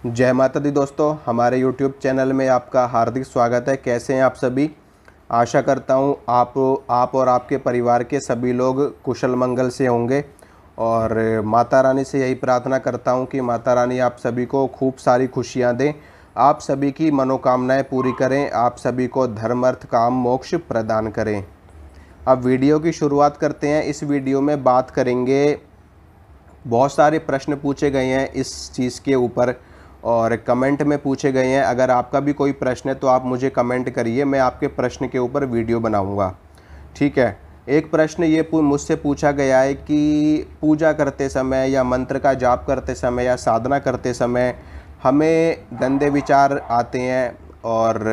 जय माता दी दोस्तों, हमारे YouTube चैनल में आपका हार्दिक स्वागत है। कैसे हैं आप सभी? आशा करता हूँ आप और आपके परिवार के सभी लोग कुशल मंगल से होंगे। और माता रानी से यही प्रार्थना करता हूँ कि माता रानी आप सभी को खूब सारी खुशियाँ दें, आप सभी की मनोकामनाएं पूरी करें, आप सभी को धर्म अर्थ काम मोक्ष प्रदान करें। अब वीडियो की शुरुआत करते हैं। इस वीडियो में बात करेंगे, बहुत सारे प्रश्न पूछे गए हैं इस चीज़ के ऊपर और कमेंट में पूछे गए हैं। अगर आपका भी कोई प्रश्न है तो आप मुझे कमेंट करिए, मैं आपके प्रश्न के ऊपर वीडियो बनाऊंगा। ठीक है। एक प्रश्न ये मुझसे पूछा गया है कि पूजा करते समय या मंत्र का जाप करते समय या साधना करते समय हमें गंदे विचार आते हैं और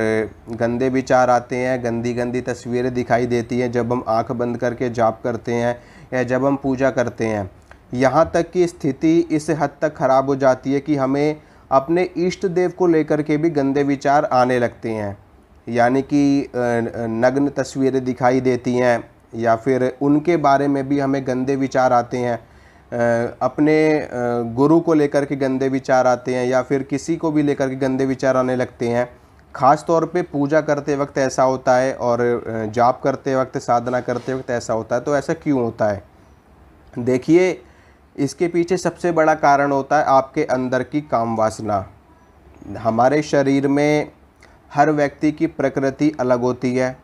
गंदे विचार आते हैं, गंदी गंदी तस्वीरें दिखाई देती हैं जब हम आंख बंद करके जाप करते हैं या जब हम पूजा करते हैं। यहाँ तक कि स्थिति इस हद तक ख़राब हो जाती है कि हमें अपने इष्ट देव को लेकर के भी गंदे विचार आने लगते हैं, यानी कि नग्न तस्वीरें दिखाई देती हैं या फिर उनके बारे में भी हमें गंदे विचार आते हैं। अपने गुरु को लेकर के गंदे विचार आते हैं या फिर किसी को भी लेकर के गंदे विचार आने लगते हैं। ख़ास तौर पे पूजा करते वक्त ऐसा होता है और जाप करते वक्त, साधना करते वक्त ऐसा होता है। तो ऐसा क्यों होता है? देखिए, इसके पीछे सबसे बड़ा कारण होता है आपके अंदर की काम वासना। हमारे शरीर में हर व्यक्ति की प्रकृति अलग होती है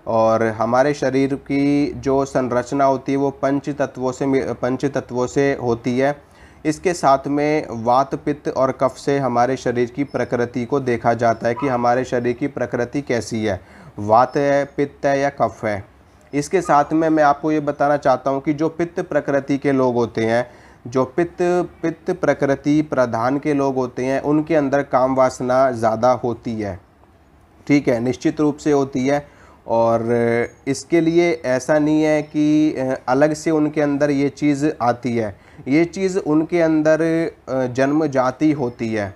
और हमारे शरीर की जो संरचना होती है वो पंच तत्वों से होती है। इसके साथ में वात, पित्त और कफ से हमारे शरीर की प्रकृति को देखा जाता है कि हमारे शरीर की प्रकृति कैसी है, वात है, पित्त है या कफ है। इसके साथ में मैं आपको ये बताना चाहता हूँ कि जो पित्त प्रकृति के लोग होते हैं, जो पित्त प्रकृति प्रधान के लोग होते हैं, उनके अंदर काम वासना ज़्यादा होती है। ठीक है, निश्चित रूप से होती है। और इसके लिए ऐसा नहीं है कि अलग से उनके अंदर ये चीज़ आती है, ये चीज़ उनके अंदर जन्म जाती होती है।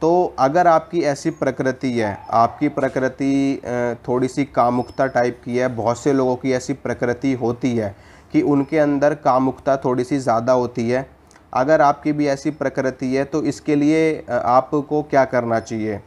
तो अगर आपकी ऐसी प्रकृति है, आपकी प्रकृति थोड़ी सी कामुकता टाइप की है, बहुत से लोगों की ऐसी प्रकृति होती है कि उनके अंदर कामुकता थोड़ी सी ज़्यादा होती है। अगर आपकी भी ऐसी प्रकृति है तो इसके लिए आपको क्या करना चाहिए?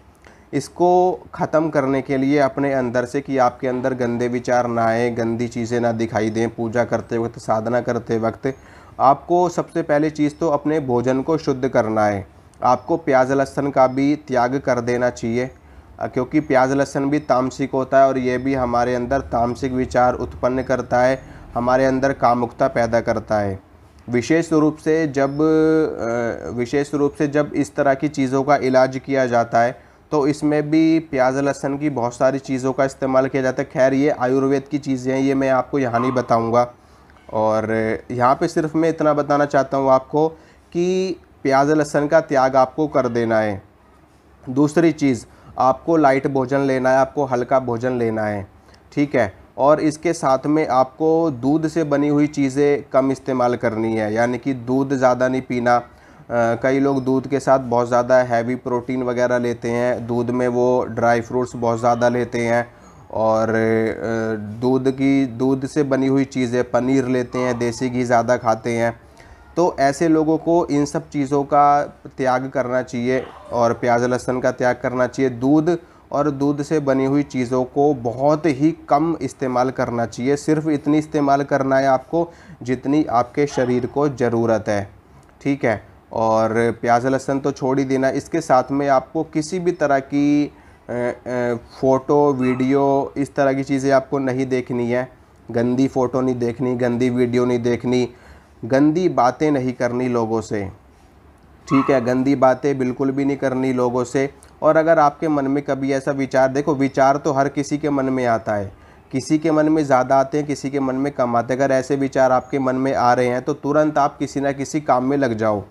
इसको ख़त्म करने के लिए अपने अंदर से, कि आपके अंदर गंदे विचार ना आए, गंदी चीज़ें ना दिखाई दें, पूजा करते वक्त, साधना करते वक्त आपको सबसे पहली चीज़ तो अपने भोजन को शुद्ध करना है। आपको प्याज लहसुन का भी त्याग कर देना चाहिए, क्योंकि प्याज लहसुन भी तामसिक होता है और ये भी हमारे अंदर तामसिक विचार उत्पन्न करता है, हमारे अंदर कामुकता पैदा करता है। विशेष रूप से जब इस तरह की चीज़ों का इलाज किया जाता है तो इसमें भी प्याज लहसुन की बहुत सारी चीज़ों का इस्तेमाल किया जाता है। खैर, ये आयुर्वेद की चीज़ें हैं, ये मैं आपको यहाँ नहीं बताऊँगा। और यहाँ पे सिर्फ मैं इतना बताना चाहता हूँ आपको कि प्याज लहसुन का त्याग आपको कर देना है। दूसरी चीज़, आपको लाइट भोजन लेना है, आपको हल्का भोजन लेना है। ठीक है। और इसके साथ में आपको दूध से बनी हुई चीज़ें कम इस्तेमाल करनी है, यानी कि दूध ज़्यादा नहीं पीना। कई लोग दूध के साथ बहुत ज़्यादा हैवी प्रोटीन वगैरह लेते हैं, दूध में वो ड्राई फ्रूट्स बहुत ज़्यादा लेते हैं और दूध से बनी हुई चीज़ें, पनीर लेते हैं, देसी घी ज़्यादा खाते हैं। तो ऐसे लोगों को इन सब चीज़ों का त्याग करना चाहिए और प्याज लहसुन का त्याग करना चाहिए। दूध और दूध से बनी हुई चीज़ों को बहुत ही कम इस्तेमाल करना चाहिए। सिर्फ इतनी इस्तेमाल करना है आपको जितनी आपके शरीर को ज़रूरत है। ठीक है। और प्याज लहसुन तो छोड़ ही देना। इसके साथ में आपको किसी भी तरह की फ़ोटो, वीडियो, इस तरह की चीज़ें आपको नहीं देखनी है। गंदी फ़ोटो नहीं देखनी, गंदी वीडियो नहीं देखनी, गंदी बातें नहीं करनी लोगों से। ठीक है, गंदी बातें बिल्कुल भी नहीं करनी लोगों से। और अगर आपके मन में कभी ऐसा विचार, देखो विचार तो हर किसी के मन में आता है, किसी के मन में ज़्यादा आते हैं, किसी के मन में कम आते हैं। अगर ऐसे विचार आपके मन में आ रहे हैं तो तुरंत आप किसी ना किसी काम में लग जाओ।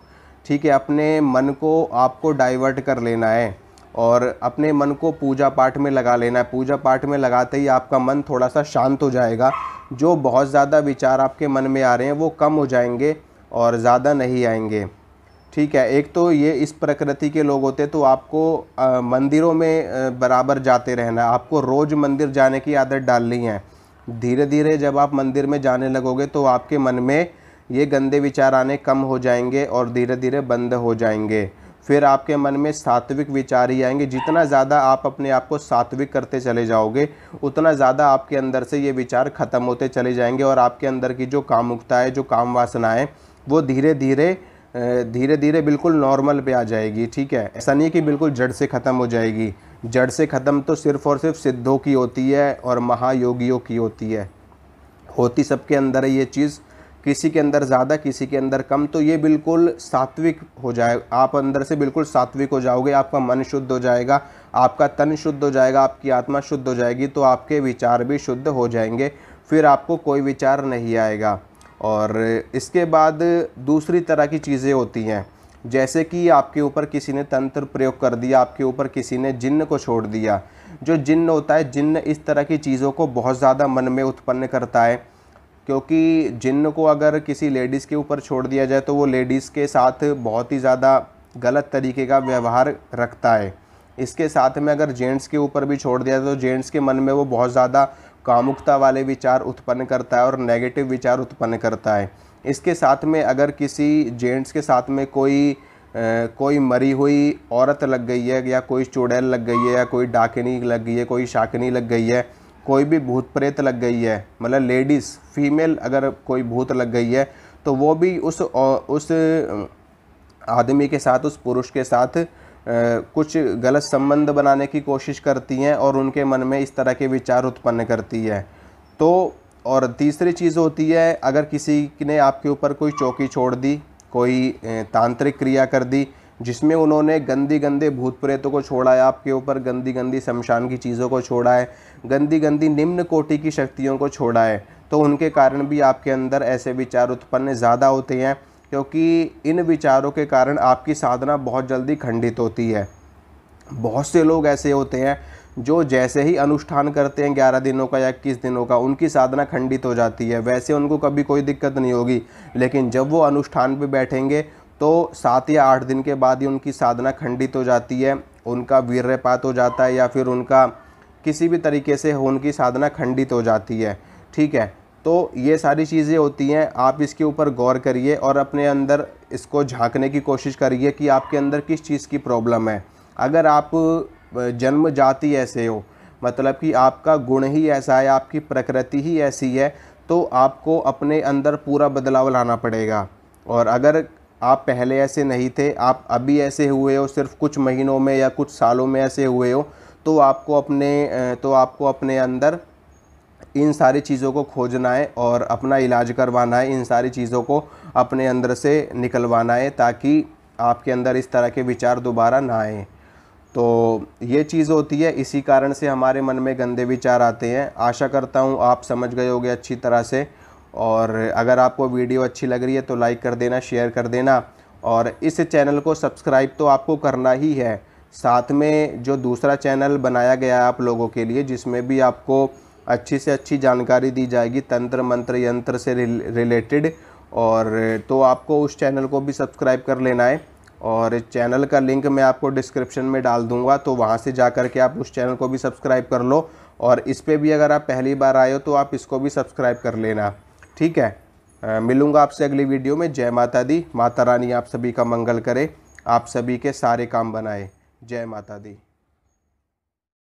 ठीक है, अपने मन को आपको डाइवर्ट कर लेना है और अपने मन को पूजा पाठ में लगा लेना है। पूजा पाठ में लगाते ही आपका मन थोड़ा सा शांत हो जाएगा, जो बहुत ज़्यादा विचार आपके मन में आ रहे हैं वो कम हो जाएंगे और ज़्यादा नहीं आएंगे। ठीक है। एक तो ये इस प्रकृति के लोग होते, तो आपको मंदिरों में बराबर जाते रहना है, आपको रोज़ मंदिर जाने की आदत डालनी है। धीरे धीरे जब आप मंदिर में जाने लगोगे तो आपके मन में ये गंदे विचार आने कम हो जाएंगे और धीरे धीरे बंद हो जाएंगे। फिर आपके मन में सात्विक विचार ही आएंगे। जितना ज़्यादा आप अपने आप को सात्विक करते चले जाओगे उतना ज़्यादा आपके अंदर से ये विचार ख़त्म होते चले जाएंगे और आपके अंदर की जो कामुकता है, जो काम वासना है, वो धीरे धीरे बिल्कुल नॉर्मल पे आ जाएगी। ठीक है, ऐसा नहीं है कि बिल्कुल जड़ से ख़त्म हो जाएगी। जड़ से ख़त्म तो सिर्फ़ और सिर्फ सिद्धों की होती है और महायोगियों की होती है। होती सबके अंदर है ये चीज़, किसी के अंदर ज़्यादा किसी के अंदर कम। तो ये बिल्कुल सात्विक हो जाए, आप अंदर से बिल्कुल सात्विक हो जाओगे, आपका मन शुद्ध हो जाएगा, आपका तन शुद्ध हो जाएगा, आपकी आत्मा शुद्ध हो जाएगी, तो आपके विचार भी शुद्ध हो जाएंगे। फिर आपको कोई विचार नहीं आएगा। और इसके बाद दूसरी तरह की चीज़ें होती हैं, जैसे कि आपके ऊपर किसी ने तंत्र प्रयोग कर दिया, आपके ऊपर किसी ने जिन्न को छोड़ दिया। जो जिन्न होता है, जिन्न इस तरह की चीज़ों को बहुत ज़्यादा मन में उत्पन्न करता है, क्योंकि जिन्न को अगर किसी लेडीज़ के ऊपर छोड़ दिया जाए तो वो लेडीज़ के साथ बहुत ही ज़्यादा गलत तरीके का व्यवहार रखता है। इसके साथ में अगर जेंट्स के ऊपर भी छोड़ दिया तो जेंट्स के मन में वो बहुत ज़्यादा कामुकता वाले विचार उत्पन्न करता है और नेगेटिव विचार उत्पन्न करता है। इसके साथ में अगर किसी जेंट्स के साथ में कोई मरी हुई औरत लग गई है, या कोई चुड़ैल लग गई है, या कोई डाकिनी लग गई है, कोई शाकिनी लग गई है, कोई भी भूत प्रेत लग गई है, मतलब लेडीज़ फीमेल अगर कोई भूत लग गई है, तो वो भी उस आदमी के साथ, उस पुरुष के साथ कुछ गलत संबंध बनाने की कोशिश करती हैं और उनके मन में इस तरह के विचार उत्पन्न करती है। तो और तीसरी चीज़ होती है, अगर किसी ने आपके ऊपर कोई चौकी छोड़ दी, कोई तांत्रिक क्रिया कर दी जिसमें उन्होंने गंदे भूत प्रेतों को छोड़ा है आपके ऊपर, गंदी शमशान की चीज़ों को छोड़ा है, गंदी निम्न कोटि की शक्तियों को छोड़ा है, तो उनके कारण भी आपके अंदर ऐसे विचार उत्पन्न ज़्यादा होते हैं, क्योंकि इन विचारों के कारण आपकी साधना बहुत जल्दी खंडित होती है। बहुत से लोग ऐसे होते हैं जो जैसे ही अनुष्ठान करते हैं 11 दिनों का या 21 दिनों का, उनकी साधना खंडित हो जाती है। वैसे उनको कभी कोई दिक्कत नहीं होगी, लेकिन जब वो अनुष्ठान पे बैठेंगे तो 7 या 8 दिन के बाद ही उनकी साधना खंडित हो जाती है, उनका वीर्यपात हो जाता है, या फिर उनका किसी भी तरीके से उनकी साधना खंडित हो जाती है। ठीक है, तो ये सारी चीज़ें होती हैं, आप इसके ऊपर गौर करिए और अपने अंदर इसको झांकने की कोशिश करिए कि आपके अंदर किस चीज़ की प्रॉब्लम है। अगर आप जन्म जाति ऐसे हो, मतलब कि आपका गुण ही ऐसा है, आपकी प्रकृति ही ऐसी है, तो आपको अपने अंदर पूरा बदलाव लाना पड़ेगा। और अगर आप पहले ऐसे नहीं थे, आप अभी ऐसे हुए हो, सिर्फ कुछ महीनों में या कुछ सालों में ऐसे हुए हो, तो आपको अपने अंदर इन सारी चीज़ों को खोजना है और अपना इलाज करवाना है, इन सारी चीज़ों को अपने अंदर से निकलवाना है, ताकि आपके अंदर इस तरह के विचार दोबारा ना आए। तो ये चीज़ होती है, इसी कारण से हमारे मन में गंदे विचार आते हैं। आशा करता हूँ आप समझ गए होंगे अच्छी तरह से। और अगर आपको वीडियो अच्छी लग रही है तो लाइक कर देना, शेयर कर देना, और इस चैनल को सब्सक्राइब तो आपको करना ही है। साथ में जो दूसरा चैनल बनाया गया है आप लोगों के लिए, जिसमें भी आपको अच्छी से अच्छी जानकारी दी जाएगी तंत्र मंत्र यंत्र से रिलेटेड, और तो आपको उस चैनल को भी सब्सक्राइब कर लेना है। और चैनल का लिंक मैं आपको डिस्क्रिप्शन में डाल दूंगा, तो वहां से जा कर के आप उस चैनल को भी सब्सक्राइब कर लो। और इस पे भी अगर आप पहली बार आए हो तो आप इसको भी सब्सक्राइब कर लेना। ठीक है, मिलूंगा आपसे अगली वीडियो में। जय माता दी। माता रानी आप सभी का मंगल करे, आप सभी के सारे काम बनाए। जय माता दी।